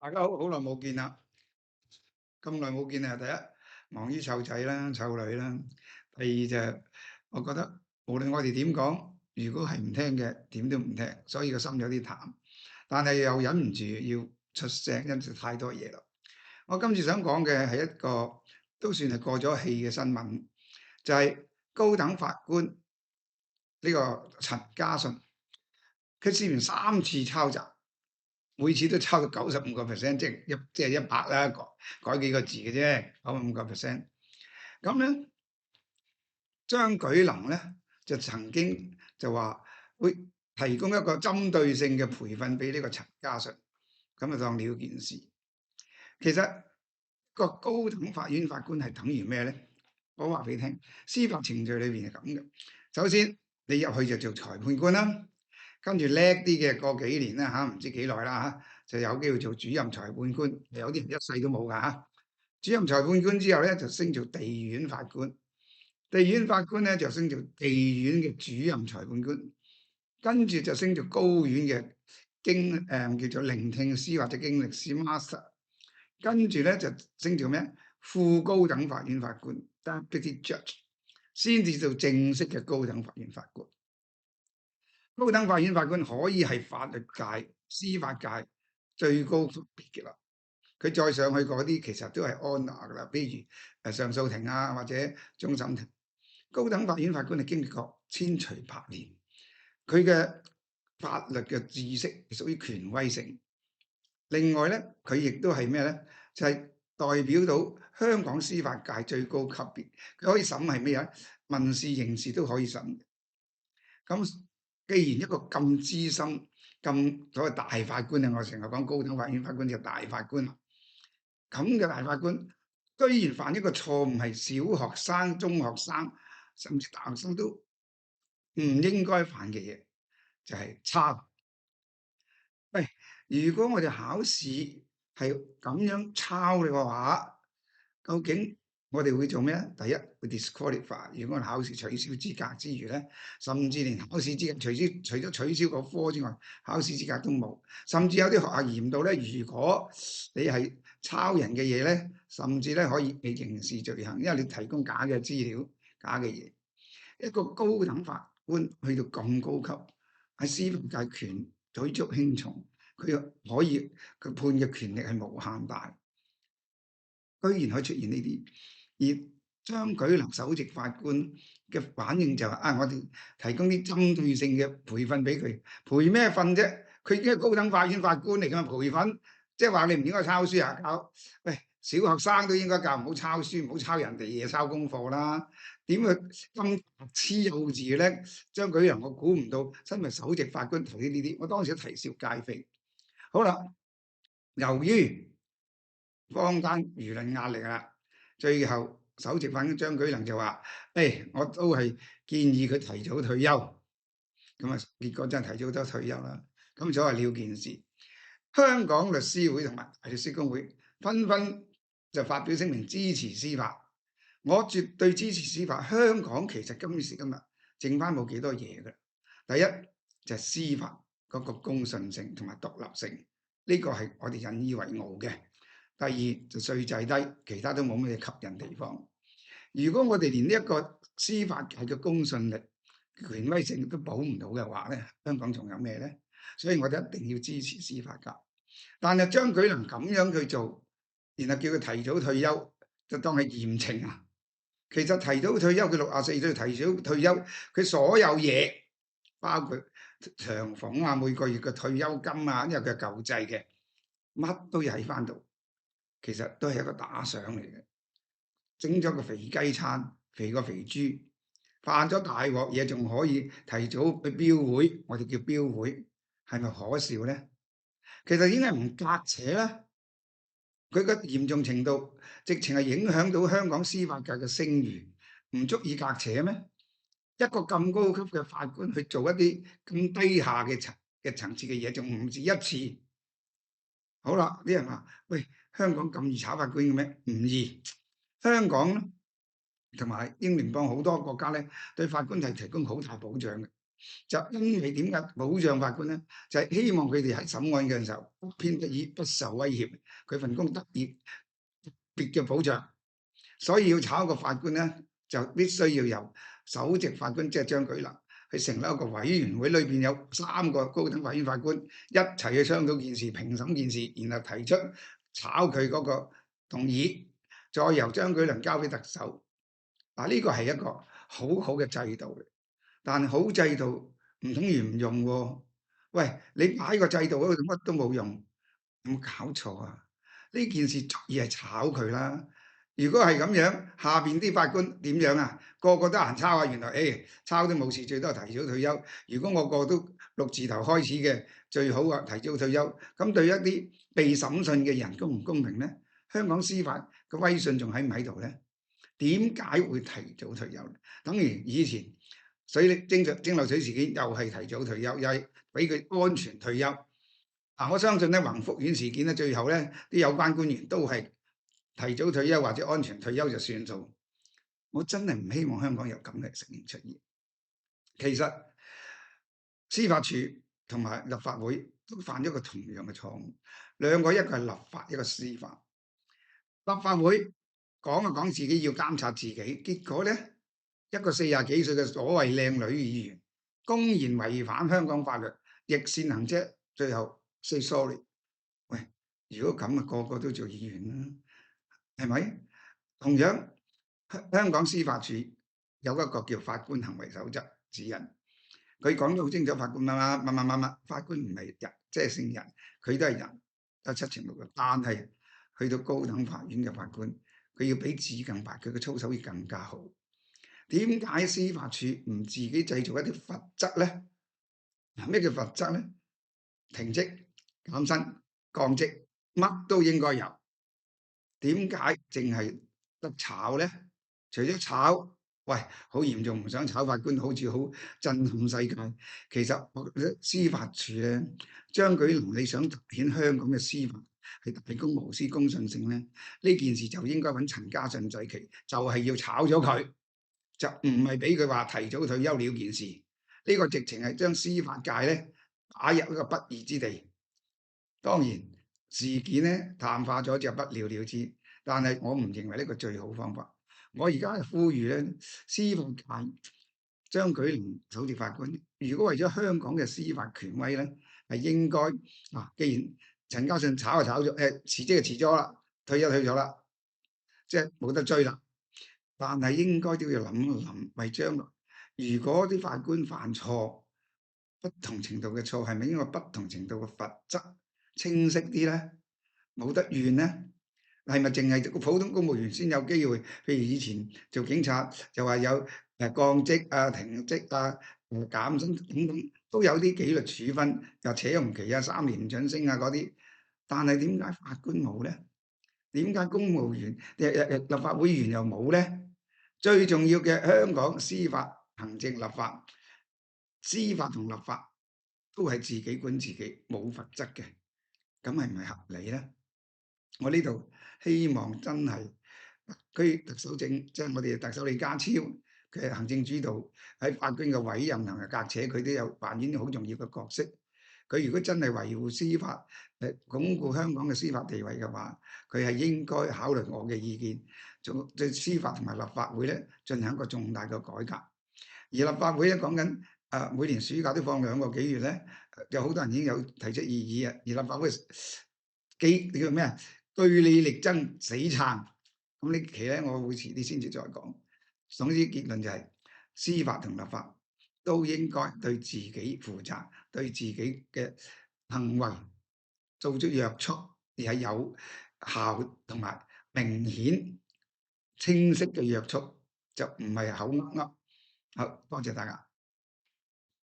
大家好，好耐冇見啦！咁耐冇見啊，第一忙於湊仔啦、湊女啦，第二就我覺得無論我哋點講，如果係唔聽嘅，點都唔聽，所以個心有啲淡。但係又忍唔住要出聲，因為太多嘢啦。我今次想講嘅係一個都算係過咗氣嘅新聞，就係高等法官呢個陳家信，佢涉嫌3次抄襲。每次都抄到95%，即係100啦，改幾個字嘅啫，95%。咁咧，張舉能咧就曾經就話會提供一個針對性嘅培訓俾呢個陳家信，咁就當了件事。其實個高等法院法官係等於咩咧？我話俾你聽，司法程序裏邊係咁嘅。首先你入去就做裁判官啦，跟住叻啲嘅過幾年啦嚇，唔知幾耐啦嚇，就有機會做主任裁判官。有啲人一世都冇㗎嚇。主任裁判官之後咧，就升做地院法官。地院法官咧就升做地院嘅主任裁判官，跟住就升做高院嘅叫做聆聽師或者經歷師 master，跟住咧就升做咩？副高等法院法官 deputy judge， 先至做正式嘅高等法院法官。高等法院法官可以係法律界、司法界最高級別嘅啦。佢再上去嗰啲其實都係 honour 噶啦，比如上訴庭啊或者終審庭。高等法院法官係經歷過千錘百煉，佢嘅法律嘅知識屬於權威性。另外咧，佢亦都係咩咧？就係代表到香港司法界最高級別。佢可以審係咩啊？民事、刑事都可以審。咁既然一個咁資深、咁所謂大法官啊，我成日講高等法院法官就大法官啦。咁嘅大法官，居然犯一個錯誤係小學生、中學生甚至大學生都唔應該犯嘅嘢，就係抄。喂，如果我哋考試係咁樣抄嘅話，究竟我哋會做咩咧？第一會 disqualify，如果我哋考試取消資格之餘咧，甚至連考試資格除咗取消個科之外，考試資格都冇。甚至有啲學校嚴到咧，如果你係抄人嘅嘢咧，甚至咧可以被刑事罪行，因為你提供假嘅資料、假嘅嘢。一個高等法官去到咁高級，喺司法界權舉足輕重，佢可以佢判嘅權力係無限大，居然可以出現呢啲。而張舉能首席法官嘅反應就係啊，我哋提供啲針對性嘅培訓俾佢，培咩訓啫？佢已經係高等法院法官嚟㗎嘛，培訓即係話你唔應該抄書啊，喂，小學生都應該教唔好抄書，唔好抄人哋嘢，抄功課啦。點會咁黐幼稚咧？張舉能我估唔到，身為首席法官提呢啲，我當時都啼笑皆非。好啦，由於坊間輿論壓力啦，最後首席法官張舉能就話：我都係建議佢提早退休。咁啊，結果真係提早咗退休啦。咁所謂了件事，香港律師會同埋大律師公會紛紛就發表聲明支持司法。我絕對支持司法。香港其實今時今日剩翻冇幾多嘢㗎。第一就係司法嗰個公信性同埋獨立性，呢個係我哋引以為傲嘅。第二就稅制低，其他都冇乜嘢吸引地方。如果我哋連呢一個司法界嘅公信力、權威性都保唔到嘅話咧，香港仲有咩咧？所以我哋一定要支持司法界。但係張舉能咁樣去做，然後叫佢提早退休，就當係嚴懲啊！其實提早退休，佢64歲提早退休，佢所有嘢包括長俸啊、每個月嘅退休金啊，因為佢係舊制嘅，乜都要喺翻度。其實都係一個打賞嚟嘅，整咗個肥雞餐，肥過肥豬，犯咗大鑊嘢仲可以提早去標會，我哋叫標會，係咪可笑咧？其實已經係唔隔扯啦。佢嘅嚴重程度，直情係影響到香港司法界嘅聲譽，唔足以隔扯咩？一個咁高級嘅法官去做一啲咁低下嘅層次嘅嘢，仲唔止一次。好啦，啲人話：喂，香港咁易炒法官嘅咩？唔易。香港同埋英聯邦好多國家咧，對法官係提供好大保障嘅。就因為點解保障法官咧？就係希望佢哋喺審案嘅時候不偏不倚、不受威脅，佢份工得以特別嘅保障。所以要炒個法官咧，就必須要由首席法官即係張舉能去成立一個委員會，裏邊有3個高等法院法官一齊去商討件事、評審件事，然後提出炒佢嗰個動議，再由張舉能交俾特首。嗱，呢個係一個好好嘅制度嚟，但係好制度唔等於唔用喎。喂，你擺個制度嗰度乜都冇用，有冇搞錯啊？呢件事足以係炒佢啦。如果係咁樣，下邊啲法官點樣啊？個個都閒抄啊！原來抄都冇事，最多係提早退休。如果我個都6字頭開始嘅，最好啊提早退休。咁對一啲被審訊嘅人公唔公平呢？香港司法嘅威信仲喺唔喺度呢？點解會提早退休？等於以前蒸餾水事件又係提早退休，又係俾佢安全退休。我相信咧宏福苑事件咧，最後咧啲有關官員都係提早退休或者安全退休就算數。我真係唔希望香港有咁嘅情形出現。其實司法處同埋立法會都犯咗個同樣嘅錯誤，兩個一個係立法，一個司法。立法會講就講自己要監察自己，結果咧一個40幾歲嘅所謂靚女議員，公然違反香港法律，逆線行車，最後 say sorry。喂，如果咁啊，個個都做議員啦，係咪？同樣香港司法處有一個叫法官行為守則指引，佢講得好清楚，法官乜，法官唔係人，即係聖人，佢都係人，有七情六欲，但係去到高等法院嘅法官，佢要比紙更白，佢嘅操守要更加好。點解司法處唔自己製造一啲罰則咧？咩叫罰則咧？停職、減薪、降職，乜都應該有。點解淨係得炒咧？除咗炒，喂，好嚴重，唔想炒法官，好似好震撼世界。其實我覺得司法處咧，張舉能你想凸顯香港嘅司法係大公無私、公信性咧，呢件事就應該揾陳家俊祭旗，就係要炒咗佢，就唔係俾佢話提早退休了件事。呢個直情係將司法界咧打入一個不義之地。當然事件咧淡化咗就不了了之，但係我唔認為呢個最好方法。我而家係呼籲咧，司法界張舉能首席法官，如果為咗香港嘅司法權威咧，係應該既然陳家俊炒就炒咗，辭職就辭咗啦，退休退咗啦，即係冇得追啦。但係應該都要諗一諗，為將來如果啲法官犯錯，不同程度嘅錯，係咪應該不同程度嘅罰則清晰啲咧？冇得怨咧？係咪淨係個普通公務員先有機會？譬如以前做警察就話有降職啊、停職啊、減薪等等，都有啲紀律處分，又扯唔期啊、3年唔準升啊嗰啲。但係點解法官冇咧？點解公務員立法會議員又冇咧？最重要嘅香港司法、行政、立法、司法同立法都係自己管自己，冇罰則嘅，咁係唔係合理咧？我呢度希望真係特首即係我哋特首李家超嘅行政主導喺法官嘅委任同埋革扯，佢都有扮演好重要嘅角色。佢如果真係維護司法，鞏固香港嘅司法地位嘅話，佢係應該考慮我嘅意見，對司法同埋立法會咧進行一個重大嘅改革。而立法會咧講緊每年暑假都放2個幾月咧，有好多人已經有提出異議啊。而立法會叫咩啊？據理力爭，死撐。咁呢期咧，我會遲啲先至再講。總之結論就係司法同立法都應該對自己負責，對自己嘅行為做出約束，而係有效同埋明顯清晰嘅約束，就唔係口噏噏。好，多謝大家。